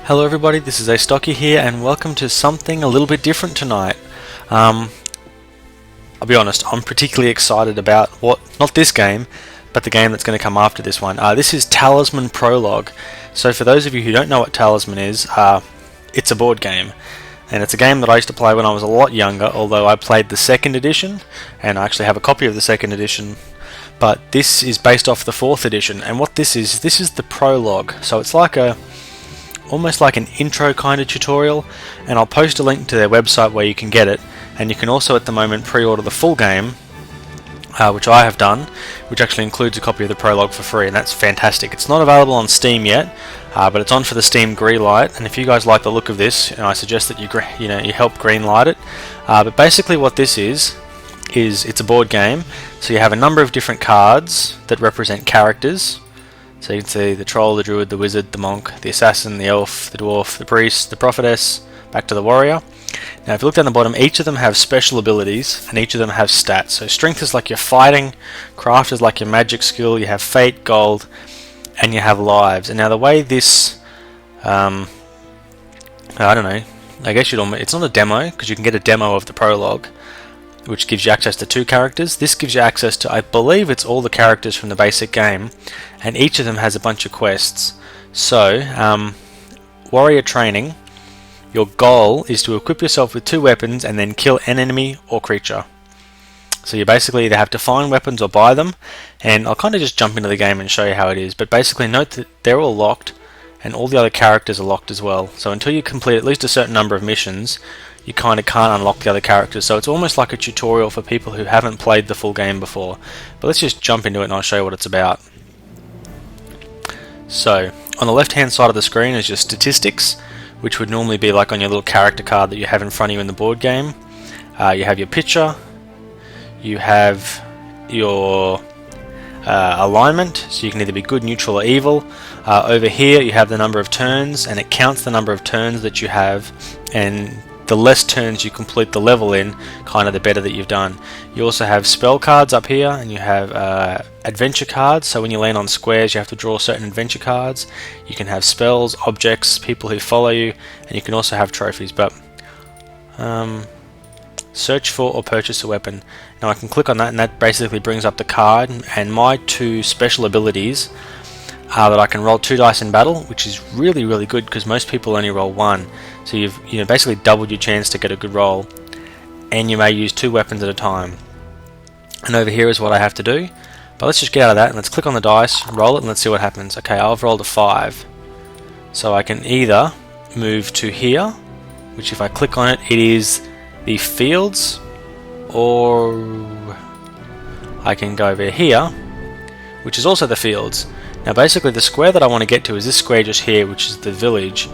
Hello everybody, this is Astocky here and welcome to something a little bit different tonight. I'll be honest, I'm particularly excited about not this game, but the game that's going to come after this one. This is Talisman Prologue. So for those of you who don't know what Talisman is, it's a board game. And it's a game that I used to play when I was a lot younger, although I played the second edition, and I actually have a copy of the second edition. But this is based off the fourth edition, and what this is the prologue. So it's like almost like an intro kind of tutorial, and I'll post a link to their website where you can get it, and you can also at the moment pre-order the full game, which I have done, which actually includes a copy of the prologue for free, and that's fantastic. It's not available on Steam yet, but it's on for the Steam Greenlight, and if you guys like the look of this, I suggest that you help greenlight it. But basically what this is it's a board game, so you have a number of different cards that represent characters. So you can see the troll, the druid, the wizard, the monk, the assassin, the elf, the dwarf, the priest, the prophetess, back to the warrior. Now if you look down the bottom, each of them have special abilities and each of them have stats. So strength is like your fighting, craft is like your magic skill, you have fate, gold, and you have lives. And now the way this, I don't know, I guess it's not a demo because you can get a demo of the prologue, which gives you access to 2 characters. This gives you access to, I believe it's all the characters from the basic game, and each of them has a bunch of quests. So, warrior training, your goal is to equip yourself with 2 weapons and then kill an enemy or creature. So you basically either have to find weapons or buy them, and I'll kind of just jump into the game and show you how it is, but basically note that they're all locked, and all the other characters are locked as well. So until you complete at least a certain number of missions, you kind of can't unlock the other characters. So it's almost like a tutorial for people who haven't played the full game before. But let's just jump into it and I'll show you what it's about. So on the left hand side of the screen is your statistics, which would normally be like on your little character card that you have in front of you in the board game. You have your picture, you have your alignment, so you can either be good, neutral or evil. Over here you have the number of turns, and it counts the number of turns that you have, and the less turns you complete the level in, kind of the better that you've done. You also have spell cards up here, and you have adventure cards, so when you land on squares you have to draw certain adventure cards. You can have spells, objects, people who follow you, and you can also have trophies. But search for or purchase a weapon. Now I can click on that and that basically brings up the card, and my 2 special abilities are that I can roll 2 dice in battle, which is really good because most people only roll 1. So you've basically doubled your chance to get a good roll, and you may use 2 weapons at a time. And over here is what I have to do. But let's just get out of that and let's click on the dice, roll it, and let's see what happens. Okay, I've rolled a 5. So I can either move to here, which if I click on it, it is the fields, or I can go over here, which is also the fields. Now basically the square that I want to get to is this square just here, which is the village,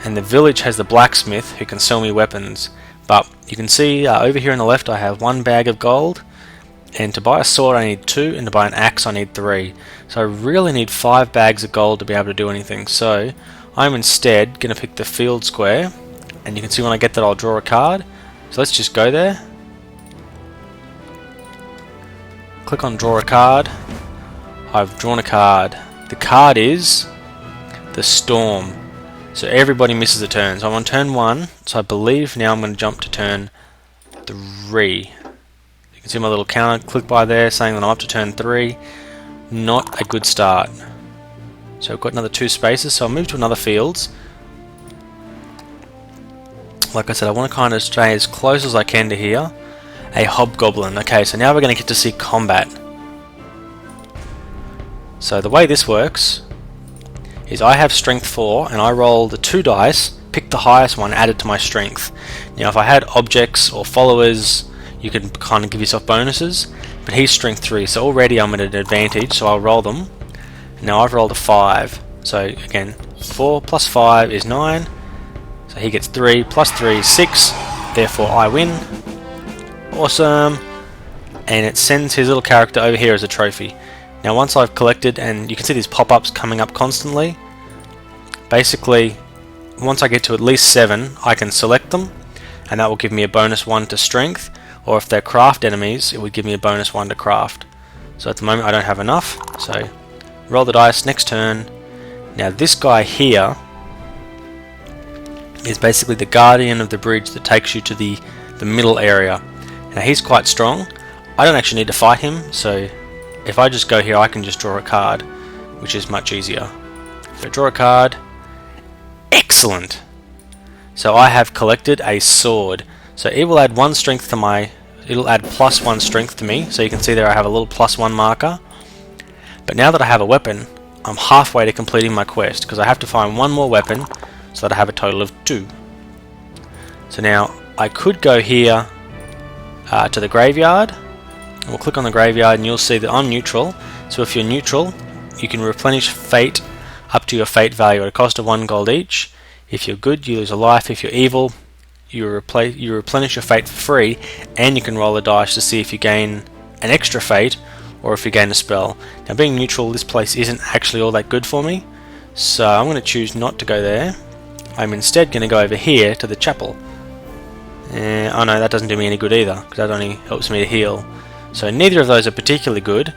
and the village has the blacksmith who can sell me weapons. But you can see over here on the left I have 1 bag of gold, and to buy a sword I need 2, and to buy an axe I need 3. So I really need 5 bags of gold to be able to do anything. So I'm instead going to pick the field square, and you can see when I get that I'll draw a card. So let's just go there, click on draw a card. I've drawn a card. The card is the storm, so everybody misses a turn. So I'm on turn 1, so I believe now I'm going to jump to turn 3. You can see my little counter click by there saying that I'm up to turn 3. Not a good start. So I've got another 2 spaces, so I'll move to another fields. Like I said, I want to kind of stay as close as I can to here. A hobgoblin. Okay, so now we're going to get to see combat. So the way this works is I have strength 4, and I roll the 2 dice, pick the highest one, add it to my strength. Now if I had objects or followers, you can kind of give yourself bonuses, but he's strength 3, so already I'm at an advantage, so I'll roll them. Now I've rolled a 5, so again 4 plus 5 is 9. So he gets 3, plus 3 is 6, therefore I win. Awesome. And it sends his little character over here as a trophy. Now once I've collected, and you can see these pop-ups coming up constantly, basically once I get to at least 7 I can select them, and that will give me a bonus 1 to strength, or if they're craft enemies it would give me a bonus 1 to craft. So at the moment I don't have enough, so roll the dice, next turn. Now this guy here is basically the guardian of the bridge that takes you to the middle area. Now he's quite strong. I don't actually need to fight him, so if I just go here I can just draw a card, which is much easier. So draw a card. Excellent! So I have collected a sword. So it will add 1 strength to my... It'll add +1 strength to me. So you can see there I have a little +1 marker. But now that I have a weapon, I'm halfway to completing my quest, because I have to find 1 more weapon so that I have a total of 2. So now I could go here to the graveyard. And we'll click on the graveyard and you'll see that I'm neutral. So if you're neutral, you can replenish fate up to your fate value at a cost of 1 gold each. If you're good, you lose a life. If you're evil, you replenish your fate for free, and you can roll a dice to see if you gain an extra fate or if you gain a spell. Now being neutral, this place isn't actually all that good for me, so I'm going to choose not to go there. I'm instead going to go over here to the chapel. Oh no, that doesn't do me any good either, because that only helps me to heal. So neither of those are particularly good,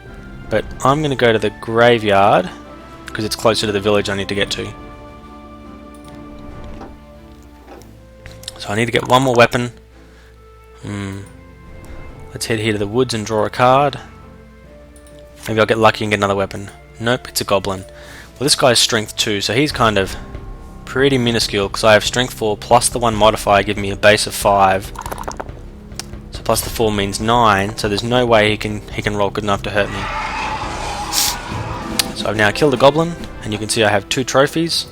but I'm going to go to the graveyard because it's closer to the village I need to get to. So I need to get 1 more weapon. Let's head here to the woods and draw a card. Maybe I'll get lucky and get another weapon. Nope, it's a goblin. Well, this guy's strength 2, so he's kind of pretty minuscule, because I have strength 4 plus the 1 modifier giving me a base of 5. So plus the 4 means 9, so there's no way he can roll good enough to hurt me. So I've now killed a goblin, and you can see I have 2 trophies,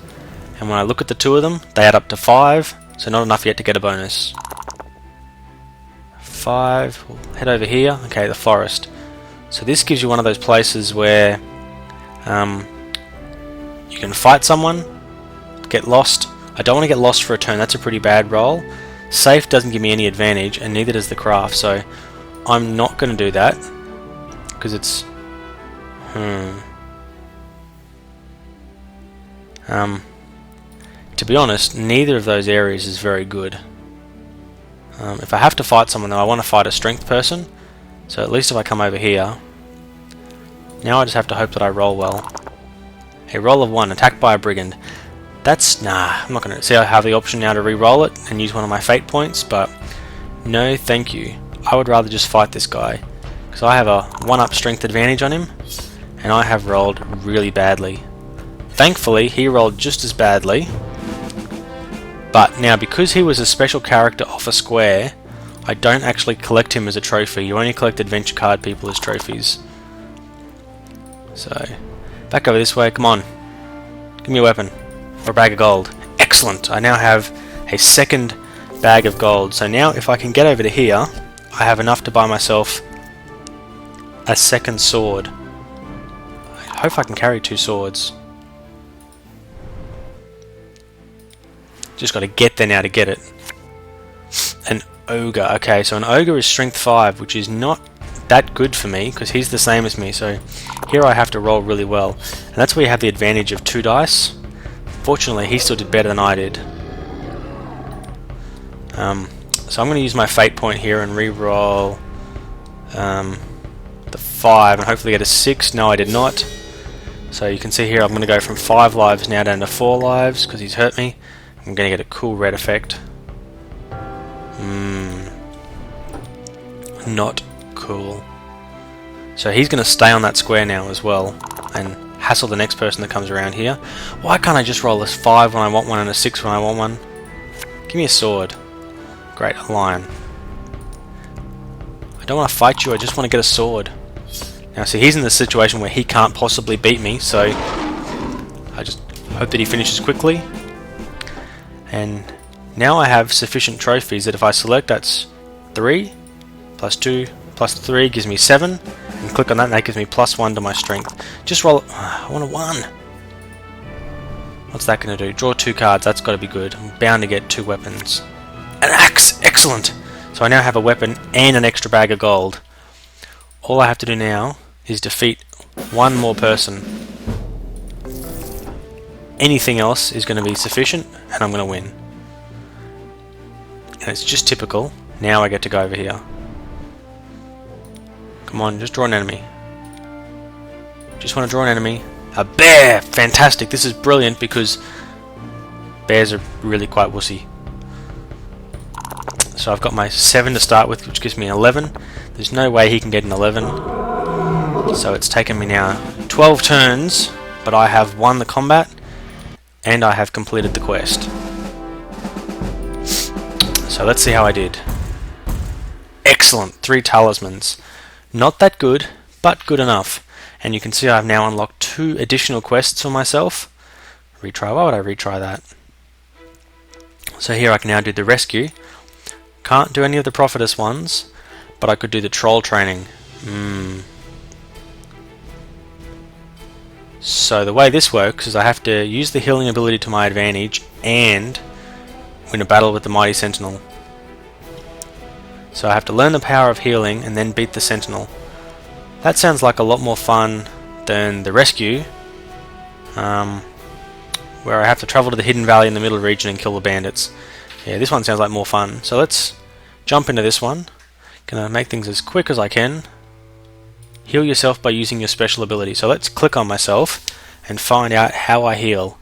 and when I look at the 2 of them, they add up to 5, so not enough yet to get a bonus. 5, we'll head over here. Okay, the forest. So this gives you one of those places where you can fight someone, get lost. I don't want to get lost for a turn, that's a pretty bad roll. Safe doesn't give me any advantage, and neither does the craft, so I'm not going to do that, because it's... to be honest, neither of those areas is very good. If I have to fight someone though, I want to fight a strength person, so at least if I come over here, now I just have to hope that I roll well. A roll of 1, attacked by a brigand. That's... nah, I'm not going to... see I have the option now to re-roll it and use one of my fate points, but no thank you. I would rather just fight this guy, because I have a 1-up strength advantage on him, and I have rolled really badly. Thankfully, he rolled just as badly, but now because he was a special character off a square, I don't actually collect him as a trophy. You only collect adventure card people as trophies. So, back over this way, come on. Give me a weapon. Or a bag of gold. Excellent! I now have a 2nd bag of gold. So now if I can get over to here, I have enough to buy myself a 2nd sword. I hope I can carry 2 swords. Just got to get there now to get it. An ogre. Okay, so an ogre is strength 5, which is not that good for me, because he's the same as me. So here I have to roll really well. And that's where you have the advantage of 2 dice. Fortunately, he still did better than I did. So I'm going to use my fate point here and re-roll the 5 and hopefully get a 6. No, I did not. So you can see here I'm going to go from 5 lives now down to 4 lives because he's hurt me. I'm going to get a cool red effect. Not cool. So he's going to stay on that square now as well and hassle the next person that comes around here. Why can't I just roll this 5 when I want one and a 6 when I want one? Give me a sword. Great, a lion. I don't want to fight you, I just want to get a sword. Now see, he's in the situation where he can't possibly beat me, so I just hope that he finishes quickly. And now I have sufficient trophies that if I select, that's 3 plus 2 plus 3 gives me 7, and click on that and that gives me +1 to my strength. Just roll. I want a 1. What's that going to do? Draw 2 cards, that's got to be good. I'm bound to get 2 weapons. An axe! Excellent! So I now have a weapon and an extra bag of gold. All I have to do now is defeat 1 more person. Anything else is going to be sufficient and I'm going to win. And it's just typical. Now I get to go over here. Come on, just draw an enemy. Just want to draw an enemy. A bear! Fantastic! This is brilliant because Bears are really quite wussy. So I've got my 7 to start with, which gives me 11. There's no way he can get an 11. So it's taken me now 12 turns, but I have won the combat and I have completed the quest. So let's see how I did. Excellent, 3 talismans. Not that good, but good enough. And you can see I've now unlocked 2 additional quests for myself. Retry, why would I retry that? So here I can now do the rescue. Can't do any of the prophetess ones, but I could do the troll training. So the way this works is I have to use the healing ability to my advantage and win a battle with the mighty sentinel. So I have to learn the power of healing and then beat the sentinel. That sounds like a lot more fun than the rescue, where I have to travel to the hidden valley in the middle region and kill the bandits. Yeah, this one sounds like more fun. So let's jump into this one. Gonna make things as quick as I can. Heal yourself by using your special ability. So let's click on myself and find out how I heal.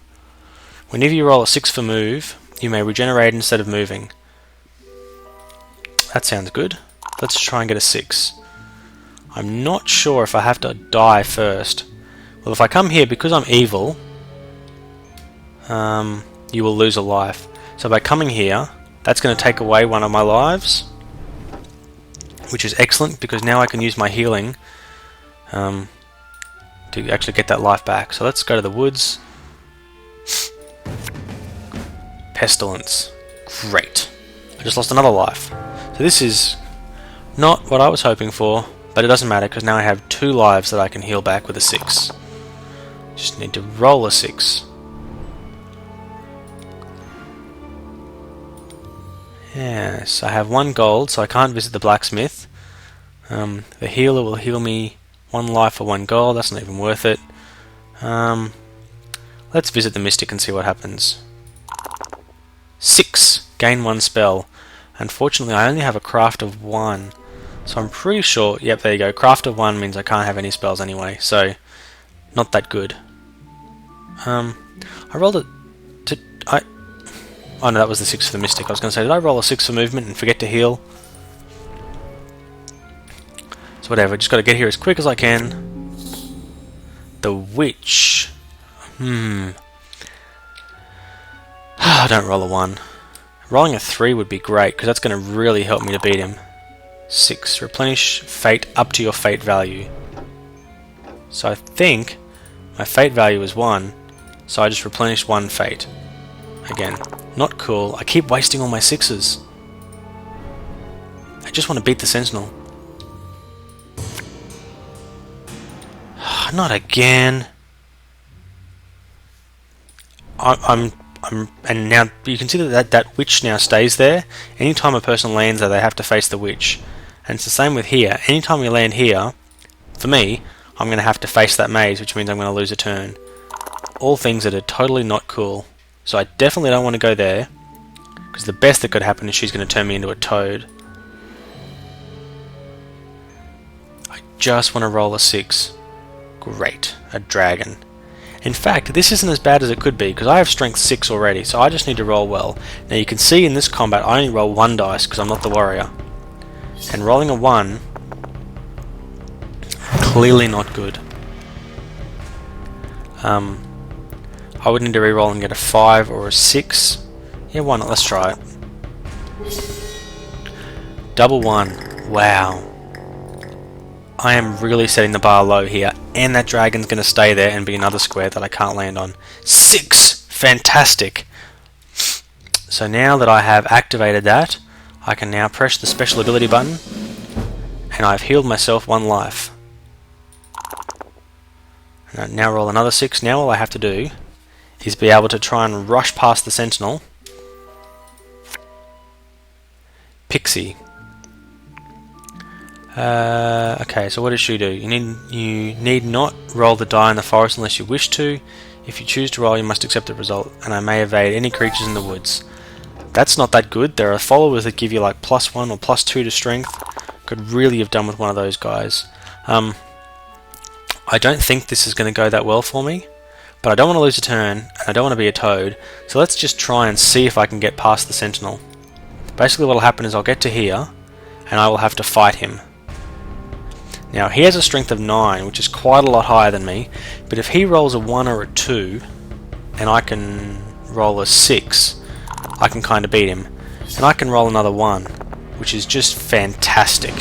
Whenever you roll a 6 for move, you may regenerate instead of moving. That sounds good. Let's try and get a 6. I'm not sure if I have to die first. Well, if I come here, because I'm evil, you will lose a life. So by coming here, that's going to take away one of my lives, which is excellent because now I can use my healing to actually get that life back. So let's go to the woods. Pestilence. Great. I just lost another life. So this is not what I was hoping for, but it doesn't matter because now I have 2 lives that I can heal back with a 6. Just need to roll a 6. Yes, I have 1 gold, so I can't visit the blacksmith. The healer will heal me 1 life for 1 gold. That's not even worth it. Let's visit the mystic and see what happens. 6. Gain 1 spell. Unfortunately, I only have a craft of 1. So I'm pretty sure... Yep, there you go. Craft of 1 means I can't have any spells anyway. So, not that good. I rolled a... Oh no, that was the 6 for the mystic. I was going to say, did I roll a 6 for movement and forget to heal? So whatever, just got to get here as quick as I can. The witch. Don't roll a 1. Rolling a 3 would be great, because that's going to really help me to beat him. 6. Replenish fate up to your fate value. So I think my fate value is 1, so I just replenish 1 fate. Again, not cool. I keep wasting all my 6s. I just want to beat the sentinel. Not again. And now you can see that witch now stays there. Anytime a person lands there, they have to face the witch. And it's the same with here. Anytime we land here, for me, I'm going to have to face that maze, which means I'm going to lose a turn. All things that are totally not cool. So I definitely don't want to go there, because the best that could happen is she's going to turn me into a toad. I just want to roll a 6. Great, a dragon. In fact, this isn't as bad as it could be, because I have strength 6 already, so I just need to roll well. Now you can see in this combat I only roll 1 dice, because I'm not the warrior. And rolling a 1, clearly not good. I would need to reroll and get a 5 or a 6. Yeah, why not? Let's try it. Double 1. Wow. I am really setting the bar low here, and that dragon's going to stay there and be another square that I can't land on. 6! Fantastic! So now that I have activated that, I can now press the special ability button, and I've healed myself 1 life. And I now roll another 6. Now all I have to do is be able to try and rush past the sentinel. Pixie. Okay, so what does she do? You need not roll the die in the forest unless you wish to. If you choose to roll, you must accept the result, and I may evade any creatures in the woods. That's not that good. There are followers that give you like +1 or +2 to strength. Could really have done with one of those guys. I don't think this is going to go that well for me. but I don't want to lose a turn, and I don't want to be a toad, so let's just try and see if I can get past the sentinel. Basically what will happen is I'll get to here, and I will have to fight him. Now he has a strength of 9, which is quite a lot higher than me, but if he rolls a 1 or a 2, and I can roll a 6, I can kind of beat him. And I can roll another 1, which is just fantastic.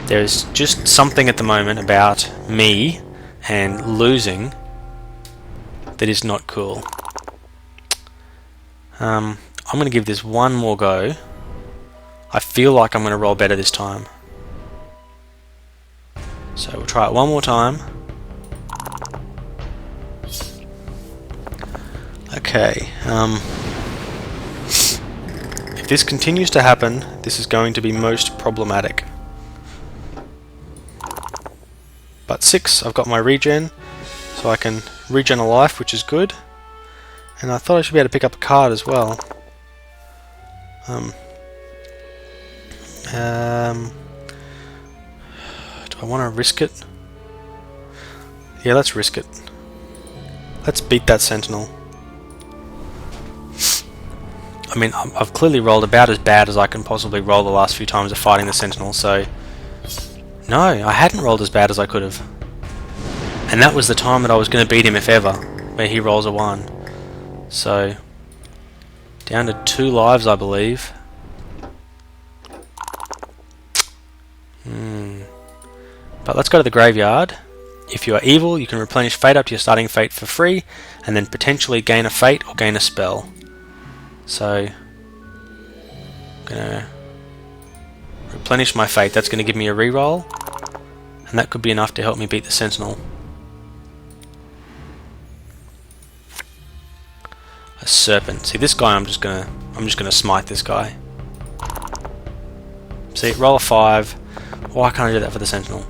There's just something at the moment about me and losing that is not cool. I'm going to give this one more go. I feel like I'm going to roll better this time. So we'll try it one more time. Okay. If this continues to happen, this is going to be most problematic. But 6, I've got my regen, so I can regen a life, which is good. And I thought I should be able to pick up a card as well. Do I want to risk it? Yeah, let's risk it. Let's beat that sentinel. I mean, I've clearly rolled about as bad as I can possibly roll the last few times of fighting the sentinel, so... No, I hadn't rolled as bad as I could have. And that was the time that I was going to beat him, if ever, where he rolls a 1. So... down to 2 lives, I believe. But let's go to the graveyard. If you are evil, you can replenish fate up to your starting fate for free, and then potentially gain a fate or gain a spell. So, I'm gonna replenish my fate. That's gonna give me a reroll, and that could be enough to help me beat the sentinel. A serpent. See, this guy, I'm just gonna smite this guy. See, roll a 5. Why can't I do that for the sentinel?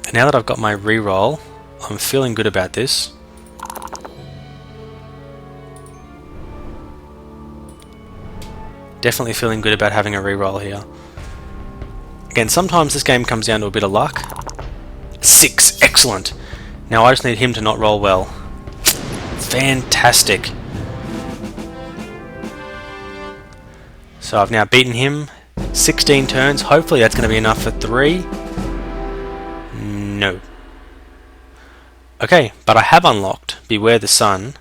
And now that I've got my reroll, I'm feeling good about this. Definitely feeling good about having a reroll here. Again, sometimes this game comes down to a bit of luck. 6, excellent. Now I just need him to not roll well. Fantastic. So I've now beaten him. 16 turns. Hopefully that's going to be enough for 3. No. Okay, but I have unlocked Beware the Sun,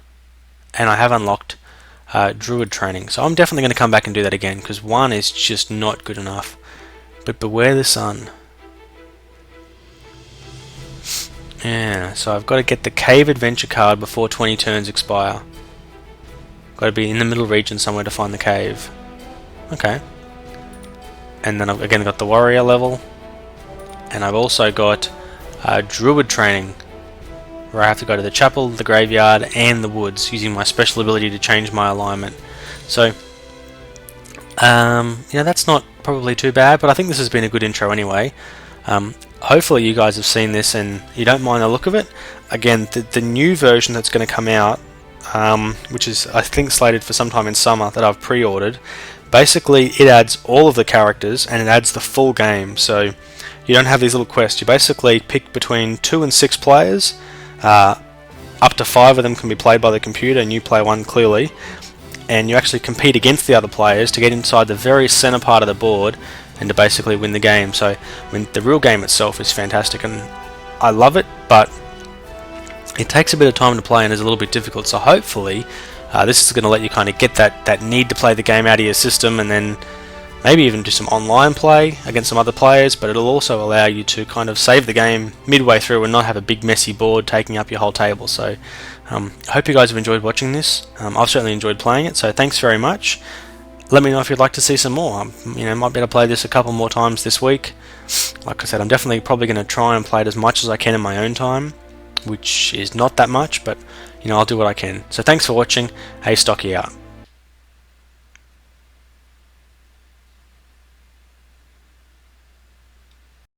and I have unlocked Druid training. So I'm definitely going to come back and do that again, because 1 is just not good enough. But Beware the Sun. Yeah, so I've got to get the Cave Adventure card before 20 turns expire. Got to be in the middle region somewhere to find the cave. Okay. And then I've again got the Warrior level. And I've also got Druid training, where I have to go to the chapel, the graveyard, and the woods, using my special ability to change my alignment. So, that's not probably too bad, but I think this has been a good intro anyway. Hopefully you guys have seen this and you don't mind the look of it. Again, the new version that's going to come out, which is I think slated for sometime in summer, that I've pre-ordered, basically it adds all of the characters and it adds the full game. So you don't have these little quests. You basically pick between 2 and 6 players. Up to 5 of them can be played by the computer, and you play one clearly. And you actually compete against the other players to get inside the very center part of the board and to basically win the game. So the real game itself is fantastic, and I love it, but it takes a bit of time to play and is a little bit difficult. So hopefully this is going to let you kind of get that need to play the game out of your system, and then maybe even do some online play against some other players, but it'll also allow you to kind of save the game midway through and not have a big messy board taking up your whole table. So I hope you guys have enjoyed watching this. I've certainly enjoyed playing it, so thanks very much. Let me know if you'd like to see some more. Might be able to play this a couple more times this week. Like I said, I'm definitely probably going to try and play it as much as I can in my own time, which is not that much, but I'll do what I can. So thanks for watching. Astocky out.